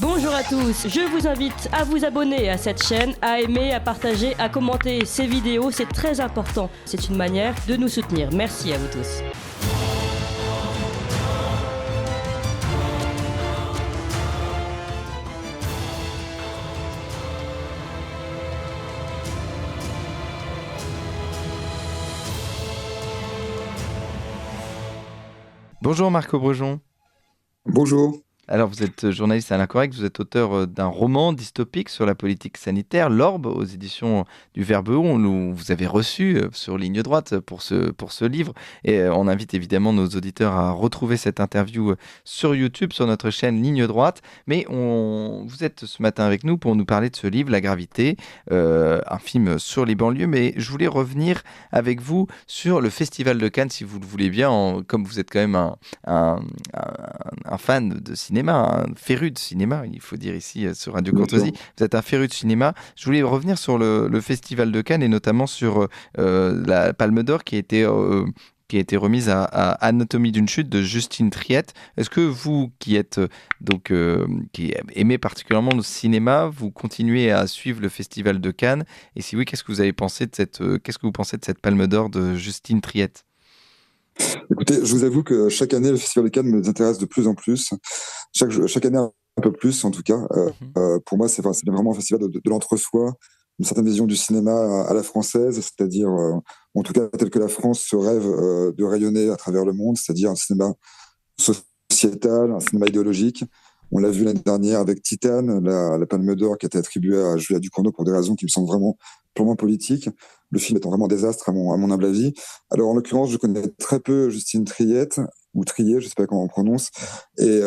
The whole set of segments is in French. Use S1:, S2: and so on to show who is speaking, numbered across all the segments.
S1: Bonjour à tous, je vous invite à vous abonner à cette chaîne, à aimer, à partager, à commenter ces vidéos, c'est très important. C'est une manière de nous soutenir. Merci à vous tous.
S2: Bonjour Marco Brejon.
S3: Bonjour.
S2: Alors vous êtes journaliste à l'Incorrect, vous êtes auteur d'un roman dystopique sur la politique sanitaire, L'Orbe, aux éditions du Verbe où vous avez reçu sur Ligne Droite pour ce livre. Et on invite évidemment nos auditeurs à retrouver cette interview sur YouTube, sur notre chaîne Ligne Droite. Mais vous êtes ce matin avec nous pour nous parler de ce livre, La Gravité, un film sur les banlieues. Mais je voulais revenir avec vous sur le Festival de Cannes, si vous le voulez bien, comme vous êtes quand même un fan de cinéma, un féru de cinéma, il faut dire ici sur Radio Courtoisie. Vous êtes un féru de cinéma. Je voulais revenir sur le Festival de Cannes et notamment sur la Palme d'Or qui a été remise à Anatomie d'une chute de Justine Triet. Est-ce que vous, qui êtes qui aimez particulièrement le cinéma, vous continuez à suivre le Festival de Cannes? Et si oui, qu'est-ce que vous pensez de cette Palme d'Or de Justine Triet?
S3: Écoutez, je vous avoue que chaque année, le Festival de Cannes me intéresse de plus en plus. Chaque année, un peu plus, en tout cas. Pour moi, c'est vraiment un festival de l'entre-soi, une certaine vision du cinéma à la française, c'est-à-dire, en tout cas, tel que la France se rêve de rayonner à travers le monde, c'est-à-dire un cinéma sociétal, un cinéma idéologique. On l'a vu l'année dernière avec Titane, la Palme d'Or qui a été attribuée à Julia Ducournau pour des raisons qui me semblent vraiment purement politiques. Le film étant vraiment un désastre à mon humble avis. Alors en l'occurrence, je connais très peu Justine Triet, ou Trier, je ne sais pas comment on prononce. Et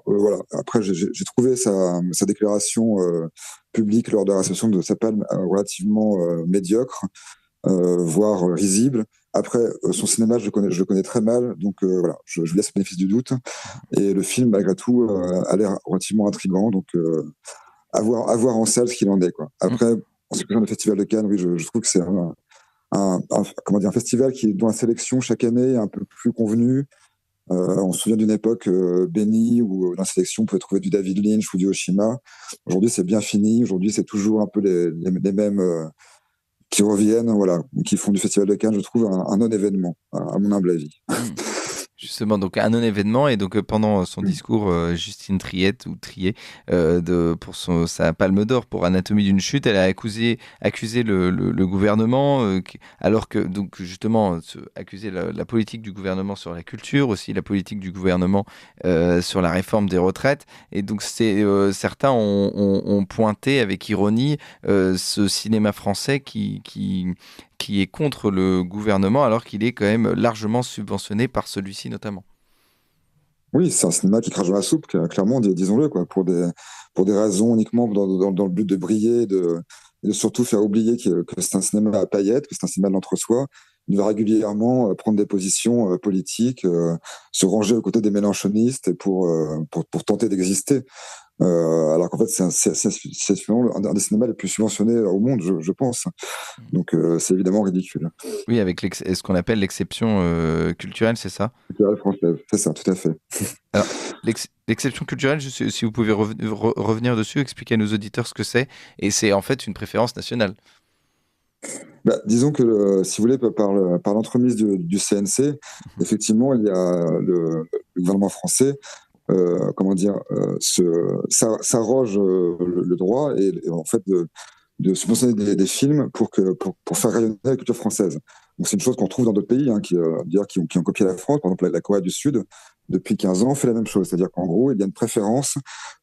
S3: voilà. Après, j'ai trouvé sa déclaration publique lors de la réception de sa palme relativement médiocre, voire risible. Après, son cinéma, je le connais très mal, donc voilà, je lui laisse le bénéfice du doute. Et le film, malgré tout, a l'air relativement intriguant, donc à voir en salle ce qu'il en est, quoi. Après, en ce qui concerne le Festival de Cannes, oui, je trouve que c'est un festival dont la sélection chaque année est un peu plus convenue. On se souvient d'une époque bénie où dans la sélection on pouvait trouver du David Lynch ou du Oshima. Aujourd'hui, c'est bien fini. Aujourd'hui, c'est toujours un peu les mêmes qui reviennent, voilà, qui font du Festival de Cannes, je trouve, un non-événement, à mon humble avis.
S2: Justement, donc un non-événement, et donc pendant son discours, Justine Triet pour sa Palme d'Or pour Anatomie d'une chute, elle a accusé le gouvernement, alors que donc justement accuser la politique du gouvernement sur la culture, aussi la politique du gouvernement sur la réforme des retraites, et donc certains ont pointé avec ironie ce cinéma français qui est contre le gouvernement alors qu'il est quand même largement subventionné par celui-ci notamment.
S3: Oui, c'est un cinéma qui crache dans la soupe, clairement, disons-le, quoi, pour des raisons uniquement dans le but de briller, et de surtout faire oublier que c'est un cinéma à paillettes, que c'est un cinéma de l'entre-soi. Il va régulièrement prendre des positions politiques, se ranger aux côtés des mélenchonistes pour tenter d'exister. Alors qu'en fait, c'est finalement un des cinémas les plus subventionnés au monde, je pense. Donc, c'est évidemment ridicule.
S2: Oui, avec ce qu'on appelle l'exception culturelle, c'est ça?
S3: Culturelle française, c'est ça, tout à fait.
S2: Alors, l'exception culturelle, si vous pouvez revenir dessus, expliquer à nos auditeurs ce que c'est, et c'est en fait une préférence nationale.
S3: Disons que, si vous voulez, par l'entremise du CNC, effectivement, il y a le gouvernement français, s'arroge le droit et en fait de subventionner des films pour faire rayonner la culture française. Donc c'est une chose qu'on trouve dans d'autres pays, hein, qui ont copié la France. Par exemple, la Corée du Sud, depuis 15 ans, fait la même chose. C'est-à-dire qu'en gros, il y a une préférence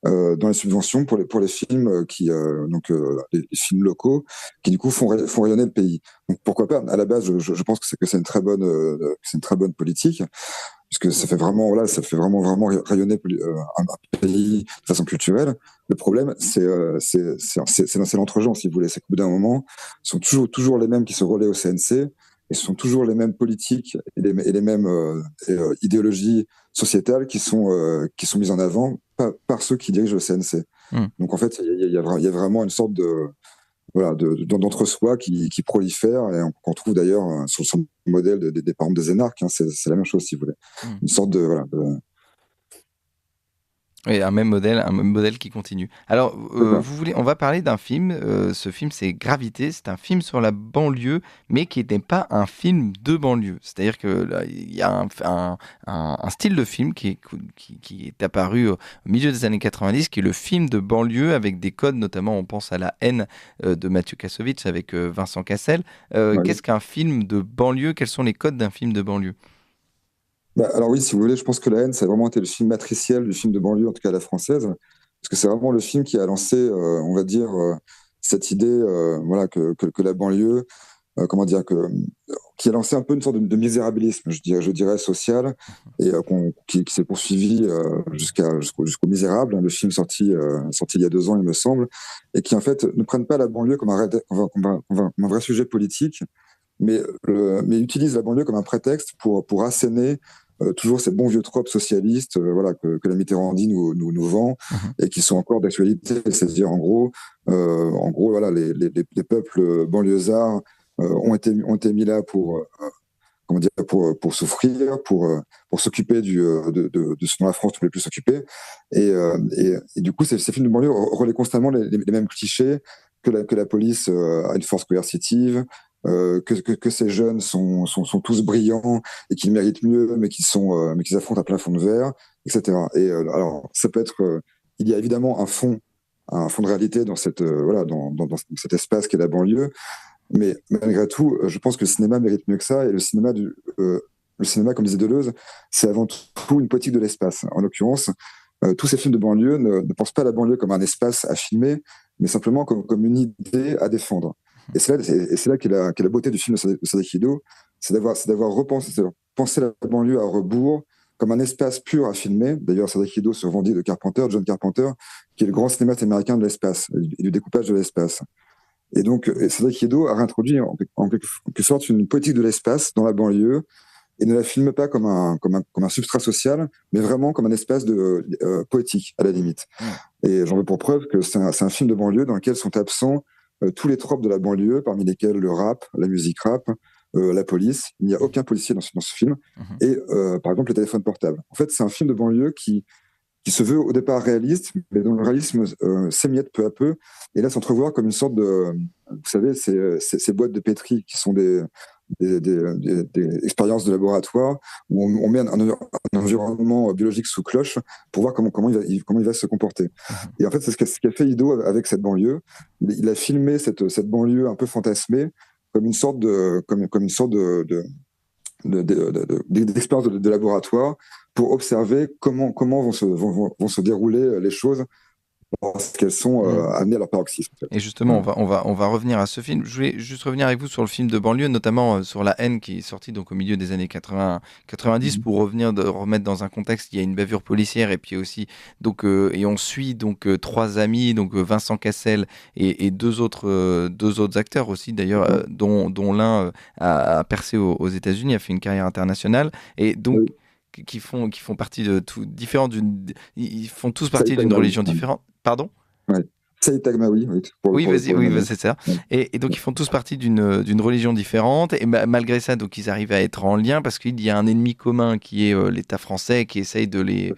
S3: dans les subventions pour les films les films locaux qui du coup font rayonner le pays. Donc pourquoi pas? À la base, je pense que c'est une très bonne politique, puisque ça fait vraiment rayonner un pays de façon culturelle. Le problème, c'est l'entre-gens, si vous voulez. C'est qu'au bout d'un moment, ce sont toujours les mêmes qui se relaient au CNC, et ce sont toujours les mêmes politiques et les mêmes idéologies sociétales qui sont mises en avant par ceux qui dirigent le CNC. Donc en fait, il y a vraiment une sorte d'entre-soi qui prolifère, et qu'on trouve d'ailleurs sur le modèle des parents des énarques, hein, c'est la même chose, si vous voulez. Une sorte
S2: Oui, un même modèle qui continue. Alors, on va parler d'un film. Ce film, c'est Gravité. C'est un film sur la banlieue, mais qui n'est pas un film de banlieue. C'est-à-dire que là, il y a un style de film qui est apparu au milieu des années 90, qui est le film de banlieue avec des codes, notamment on pense à La haine de Mathieu Kassovitz avec Vincent Cassel. Qu'est-ce qu'un film de banlieue? Quels sont les codes d'un film de banlieue?
S3: Alors oui, si vous voulez, je pense que La haine, ça a vraiment été le film matriciel du film de banlieue, en tout cas à la française, parce que c'est vraiment le film qui a lancé, on va dire, cette idée, voilà, que la banlieue, comment dire, qui a lancé un peu une sorte de misérabilisme, je dirais social, et qui s'est poursuivi jusqu'au Misérable, hein, le film sorti il y a 2 ans, il me semble, et qui en fait ne prennent pas la banlieue comme comme un vrai sujet politique, mais utilise la banlieue comme un prétexte pour asséner toujours ces bons vieux tropes socialistes, voilà, que la Mitterrandie nous vend et qui sont encore d'actualité. C'est-à-dire, en gros, voilà, les peuples banlieusards ont été mis là comment dire, pour souffrir, pour s'occuper de ce dont la France ne voulait plus s'occuper. Et du coup, ces films de banlieue relaient constamment les mêmes clichés, que la police a une force coercitive, que ces jeunes sont tous brillants et qu'ils méritent mieux, mais qu'ils affrontent à plein fond de verre, etc. Et alors, ça peut être, il y a évidemment un fond de réalité dans voilà, dans cet espace qu'est la banlieue, mais malgré tout, je pense que le cinéma mérite mieux que ça, et le cinéma, comme disait Deleuze, c'est avant tout une politique de l'espace. En l'occurrence, tous ces films de banlieue ne pensent pas à la banlieue comme un espace à filmer, mais simplement comme une idée à défendre. Et c'est là qu'est la beauté du film de Sadek Hiddo, c'est d'avoir pensé la banlieue à rebours, comme un espace pur à filmer. D'ailleurs, Sadek Hiddo se revendique de John Carpenter, qui est le grand cinéaste américain de l'espace, et du découpage de l'espace. Et donc, Sadek Hiddo a réintroduit en quelque sorte une politique de l'espace dans la banlieue, et ne la filme pas comme un substrat social, mais vraiment comme un espace poétique, à la limite. Et j'en veux pour preuve que c'est un film de banlieue dans lequel sont absents tous les tropes de la banlieue, parmi lesquels le rap, la musique rap, la police. Il n'y a aucun policier dans ce film. Et par exemple, les téléphones portables. En fait, c'est un film de banlieue qui se veut au départ réaliste, mais dont le réalisme s'émiette peu à peu, et là s'entrevoir comme une sorte de, vous savez, ces boîtes de pétri qui sont des expériences de laboratoire où on met un environnement biologique sous cloche pour voir comment il va se comporter. Et en fait, c'est ce qu'a fait Hiddo avec cette banlieue. Il a filmé cette banlieue un peu fantasmée comme une sorte d'expérience de laboratoire pour observer comment vont se dérouler les choses lorsqu'elles sont amenées à leur paroxysme. En fait.
S2: Et justement, on va revenir à ce film. Je voulais juste revenir avec vous sur le film de banlieue, notamment sur La haine qui est sorti donc au milieu des années 90 pour remettre dans un contexte. Il y a une bavure policière et puis aussi donc et on suit donc 3 amis, donc Vincent Cassel et deux autres acteurs aussi d'ailleurs, dont l'un a percé aux États-Unis, a fait une carrière internationale et donc. Qui font partie de ils font tous partie d'une religion différente. Pardon ?
S3: Ouais. Saïd Taghmaoui,
S2: c'est ça. Et donc ils font tous partie d'une religion différente, et malgré ça, donc ils arrivent à être en lien parce qu'il y a un ennemi commun qui est l'État français qui essaye de les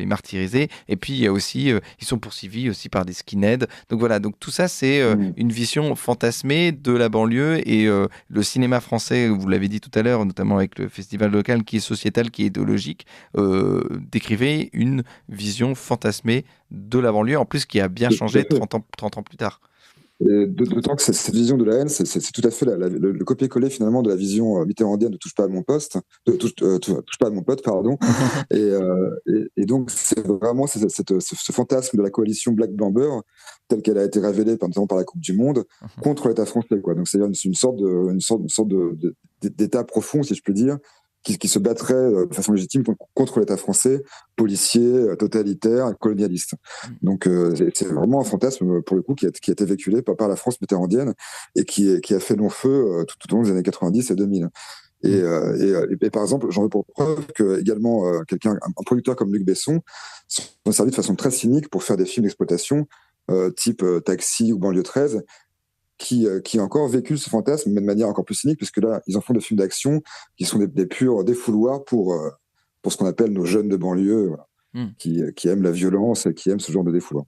S2: martyriser. Et puis il y a aussi, ils sont poursuivis aussi par des skinheads. Donc voilà, donc tout ça c'est une vision fantasmée de la banlieue, et le cinéma français, vous l'avez dit tout à l'heure, notamment avec le festival local qui est sociétal, qui est idéologique, décrivait une vision fantasmée de la banlieue, en plus qui a bien changé 30 ans plus tard.
S3: D'autant que cette vision de la haine, c'est tout à fait le copier-coller finalement de la vision mitterrandienne de touche pas à mon poste, touche pas à mon pote, pardon. et donc c'est vraiment ce fantasme de la coalition Black Blanc Beurre telle qu'elle a été révélée notamment par la Coupe du Monde contre l'État français, quoi. Donc c'est une sorte d'État profond, si je peux dire, qui se battrait de façon légitime contre l'État français, policier, totalitaire, colonialiste. Donc c'est vraiment un fantasme, pour le coup, qui a été véhiculé par la France mitterrandienne et qui a fait long feu tout au long des années 90 et 2000. Et par exemple, j'en veux pour preuve que également un producteur comme Luc Besson s'en servi de façon très cynique pour faire des films d'exploitation type Taxi ou Banlieue 13, qui a encore vécu ce fantasme, mais de manière encore plus cynique, puisque là, ils en font des films d'action qui sont des purs défouloirs pour ce qu'on appelle nos jeunes de banlieue. Voilà. qui aiment la violence et qui aiment ce genre de défouloir.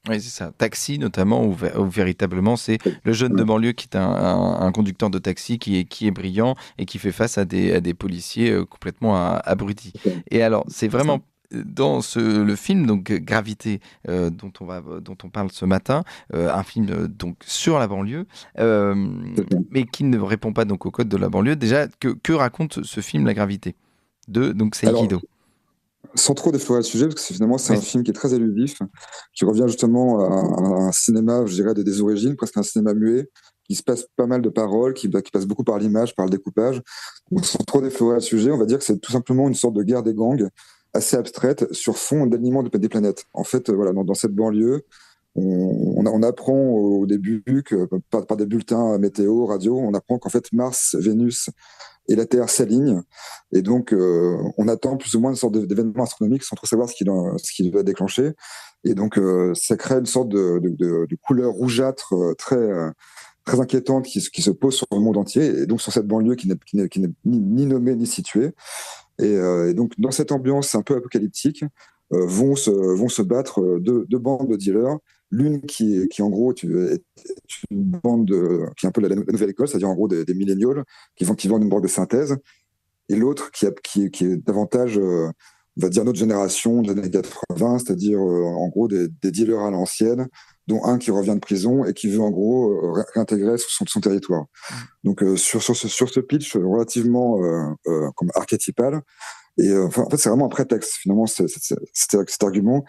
S2: Oui, c'est ça. Taxi, notamment, où véritablement, c'est le jeune de banlieue qui est un conducteur de taxi qui est brillant et qui fait face à des policiers complètement abrutis. Et alors, c'est vraiment dans le film donc Gravité dont on parle ce matin, un film donc sur la banlieue, mais qui ne répond pas donc au code de la banlieue. Déjà, que raconte ce film La Gravité de donc Seikido?
S3: Sans trop déflorer le sujet, parce que finalement c'est un film qui est très éludif, qui revient justement à un cinéma, je dirais, des origines, presque un cinéma muet, qui se passe pas mal de paroles, qui passe beaucoup par l'image, par le découpage. Donc, sans trop déflorer le sujet, on va dire que c'est tout simplement une sorte de guerre des gangs assez abstraite sur fond d'alignement des planètes. En fait, voilà, dans cette banlieue, on apprend au début que par des bulletins météo, radio, on apprend qu'en fait Mars, Vénus et la Terre s'alignent. Et donc, on attend plus ou moins une sorte d'événement astronomique sans trop savoir ce qui va déclencher. Et donc, ça crée une sorte de couleur rougeâtre très inquiétante qui se pose sur le monde entier. Et donc, sur cette banlieue qui n'est ni nommée ni située. Et donc, dans cette ambiance un peu apocalyptique, vont se battre deux bandes de dealers. L'une qui en gros est une bande qui est un peu la nouvelle école, c'est-à-dire en gros des millénials qui vendent une drogue de synthèse, et l'autre qui est davantage, on va dire, notre génération des années 80, c'est-à-dire en gros des dealers à l'ancienne, dont un qui revient de prison et qui veut en gros réintégrer son territoire. Donc sur ce pitch relativement comme archétypal, et en fait c'est vraiment un prétexte finalement cet argument,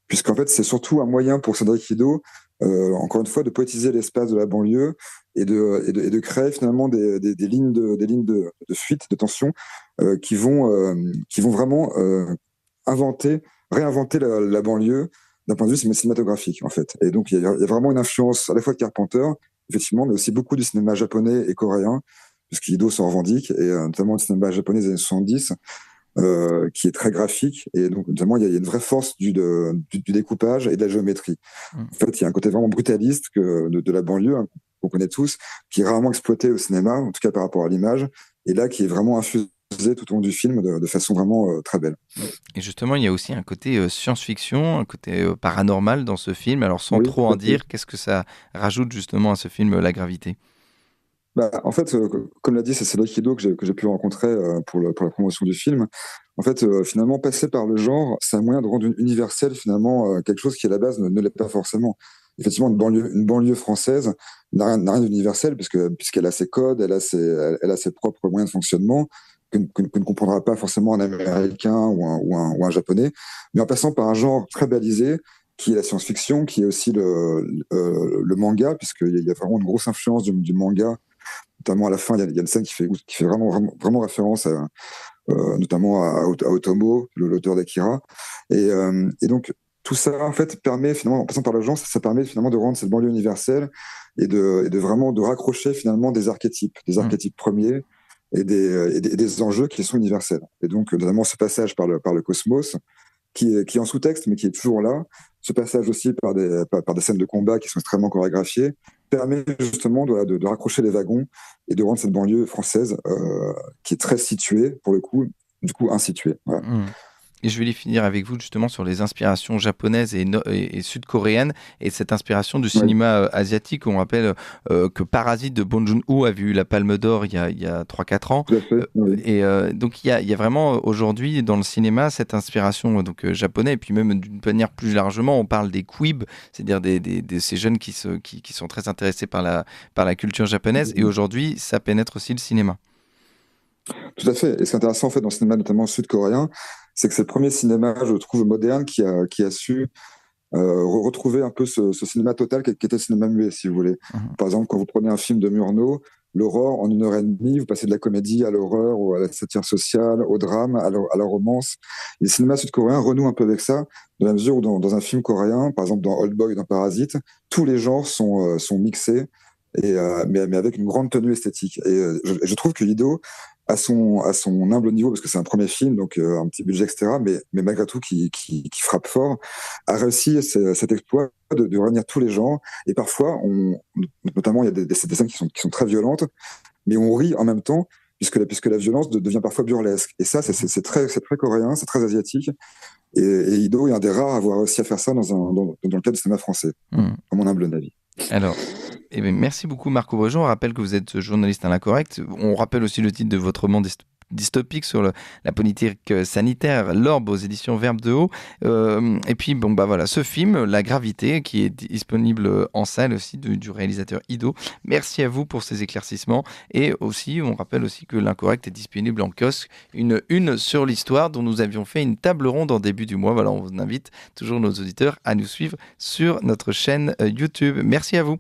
S3: puisqu'en fait c'est surtout un moyen pour Cédric Ido, encore une fois, de poétiser l'espace de la banlieue et de créer finalement des lignes de fuite, de tension, qui vont vraiment réinventer la banlieue d'un point de vue cinématographique, en fait. Et donc, il y a vraiment une influence à la fois de Carpenter, effectivement, mais aussi beaucoup du cinéma japonais et coréen, puisque Ido s'en revendique, et notamment le cinéma japonais des années 70, qui est très graphique. Et donc, notamment, il y a une vraie force du découpage et de la géométrie. En fait, il y a un côté vraiment brutaliste de la banlieue, hein, qu'on connaît tous, qui est rarement exploité au cinéma, en tout cas par rapport à l'image, et là, qui est vraiment infusé tout au long du film de façon vraiment très belle.
S2: Et justement, il y a aussi un côté science-fiction, un côté paranormal dans ce film. Alors, sans trop en dire, qu'est-ce que ça rajoute justement à ce film La Gravité?
S3: En fait, comme l'a dit, c'est Cédric Ido que j'ai pu rencontrer pour la promotion du film. En fait, finalement, passer par le genre, c'est un moyen de rendre universel finalement quelque chose qui à la base ne l'est pas forcément. Effectivement, une banlieue française n'a rien d'universel puisqu'elle a ses codes, elle a ses propres moyens de fonctionnement que ne comprendra pas forcément un Américain ou un Japonais. Mais en passant par un genre très balisé, qui est la science-fiction, qui est aussi le manga, puisqu'il y a vraiment une grosse influence du manga. Notamment à la fin, il y a une scène qui fait vraiment référence notamment à Otomo, l'auteur d'Akira. Et donc, tout ça, en fait, permet finalement, en passant par le genre, ça permet finalement de rendre cette banlieue universelle et de vraiment de raccrocher finalement des archétypes premiers et des enjeux qui sont universels. Et donc, notamment ce passage par le cosmos, qui est en sous-texte, mais qui est toujours là. Ce passage aussi par des scènes de combat qui sont extrêmement chorégraphiées, permet justement de raccrocher les wagons et de rendre cette banlieue française qui est très située, pour le coup, du coup insituée. Voilà.
S2: Et je vais finir avec vous justement sur les inspirations japonaises et sud-coréennes et cette inspiration du cinéma asiatique. On rappelle que Parasite de Bong Joon-ho avait eu la Palme d'Or il y a 3-4 ans. Et donc il y a vraiment aujourd'hui dans le cinéma cette inspiration japonaise, et puis même d'une manière plus largement, on parle des queeb, c'est-à-dire ces jeunes qui sont très intéressés par la culture japonaise, et aujourd'hui ça pénètre aussi le cinéma.
S3: Tout à fait. Et ce qui est intéressant en fait dans le cinéma notamment sud-coréen, c'est que c'est le premier cinéma, je trouve, moderne qui a su retrouver un peu ce cinéma total qui était le cinéma muet, si vous voulez. Par exemple, quand vous prenez un film de Murnau, l'aurore, en 1 heure et demie, vous passez de la comédie à l'horreur, ou à la satire sociale, au drame, à la romance. Et le cinéma sud-coréen renoue un peu avec ça, dans la mesure où dans un film coréen, par exemple dans Old Boy, dans Parasite, tous les genres sont mixés, mais avec une grande tenue esthétique. Et je trouve que Ido, à son humble niveau, parce que c'est un premier film, donc un petit budget, etc., mais malgré tout qui frappe fort, a réussi cet exploit de réunir tous les genres. Et parfois, notamment, il y a des scènes qui sont très violentes, mais on rit en même temps, puisque la violence devient parfois burlesque. Et ça, c'est très coréen, c'est très asiatique. Et Ido est un des rares à avoir réussi à faire ça dans le cadre du cinéma français, à mon humble avis.
S2: Alors, merci beaucoup Marco Brejon. On rappelle que vous êtes journaliste à l'Incorrect. On rappelle aussi le titre de votre roman dystopique sur la politique sanitaire, L'Orbe aux éditions Verbe de Haut. Et puis, voilà, ce film, La Gravité, qui est disponible en salle aussi du réalisateur Ido. Merci à vous pour ces éclaircissements. Et aussi, on rappelle aussi que l'Incorrect est disponible en kiosque. Une sur l'histoire dont nous avions fait une table ronde en début du mois. Voilà, on vous invite toujours nos auditeurs à nous suivre sur notre chaîne YouTube. Merci à vous.